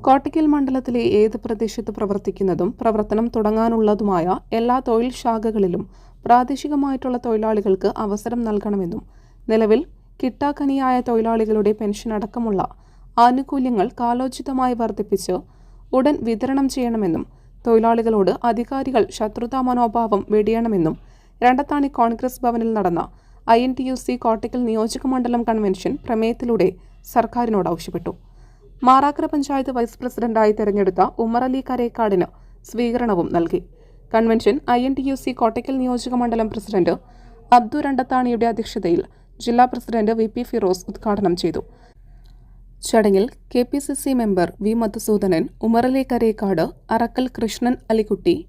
കോട്ടയ്ക്കൽ മണ്ഡലത്തിലെ ഏത് പ്രദേശത്ത് പ്രവർത്തിക്കുന്നതും പ്രവർത്തനം തുടങ്ങാനുള്ളതുമായ എല്ലാ തൊഴിൽ ശാഖകളിലും പ്രാദേശികമായിട്ടുള്ള തൊഴിലാളികൾക്ക് അവസരം നൽകണമെന്നും നിലവിൽ കിട്ടാക്കനിയായ തൊഴിലാളികളുടെ പെൻഷൻ അടക്കമുള്ള ആനുകൂല്യങ്ങൾ കാലോചിതമായി വർദ്ധിപ്പിച്ച് ഉടൻ വിതരണം ചെയ്യണമെന്നും തൊഴിലാളികളോട് അധികാരികൾ ശത്രുതാ മനോഭാവം വെടിയണമെന്നും രണ്ടത്താണി കോൺഗ്രസ് ഭവനിൽ നടന്ന INTUC കോട്ടയ്ക്കൽ നിയോജകമണ്ഡലം കൺവെൻഷൻ പ്രമേയത്തിലൂടെ സർക്കാരിനോട് ആവശ്യപ്പെട്ടു. മാറാക്കര പഞ്ചായത്ത് വൈസ് പ്രസിഡന്റായി തെരഞ്ഞെടുത്ത ഉമ്മറലി കരേക്കാടിന് സ്വീകരണവും നൽകി. കൺവെൻഷൻ INTUC കോട്ടയ്ക്കൽ നിയോജകമണ്ഡലം പ്രസിഡന്റ് അബ്ദു രണ്ടത്താണിയുടെ അധ്യക്ഷതയിൽ ജില്ലാ പ്രസിഡന്റ് VP ഫിറോസ് ഉദ്ഘാടനം ചെയ്തു. ചടങ്ങിൽ KPCC member V Madhusoodanan, Ummerali Karekkad, Arakkal Krishnan Alikutty,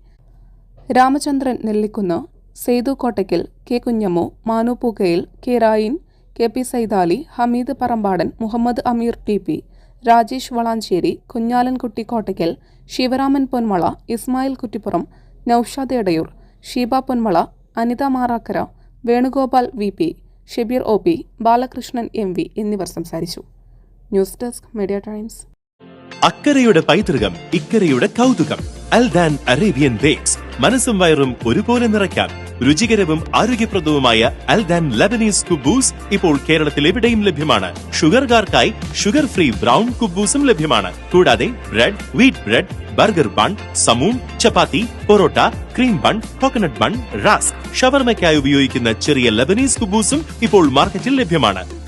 Ramachandran Nellikunnu, Sethu Kottakkal, K Kunhammu, Manu Pookayil, K Rayin, KP Saidali, Hameed Parambadan, Muhammad Ameer TP, Rajesh Valanchery, Kunhalankutty Kottakkal, Sivaraman Ponmala, Ismail Kuttippuram, Noushad Edayur, Sheeba Ponmala, Anitha Marakkara, Venugopal VP, Shebeer OP, Balakrishnan MV എന്നിവർ സംസാരിച്ചു. News desk Media Times. അക്കരയുടെ പൈതൃകം, ഇക്കരയുടെ കൗതുകം. Aldan Arabian Bakes. മനസ്സും വയറും ഒരുപോലെ നിറയ്ക്കാം. രുചികരവും ആരോഗ്യപ്രദവുമായ അൽദാൻ ലബനീസ് കുബൂസ് ഇപ്പോൾ കേരളത്തിൽ എവിടെയും ലഭ്യമാണ്. ഷുഗർകാർക്കായി ഷുഗർ ഫ്രീ ബ്രൗൺ കുബൂസും ലഭ്യമാണ്. കൂടാതെ bread, wheat bread, burger bun, സമൂൺ, chapati, parotta, cream bun, coconut bun, rusk, ഷവർമയ്ക്കായി ഉപയോഗിക്കുന്ന ചെറിയ ലബനീസ് കുബൂസും ഇപ്പോൾ മാർക്കറ്റിൽ ലഭ്യമാണ്.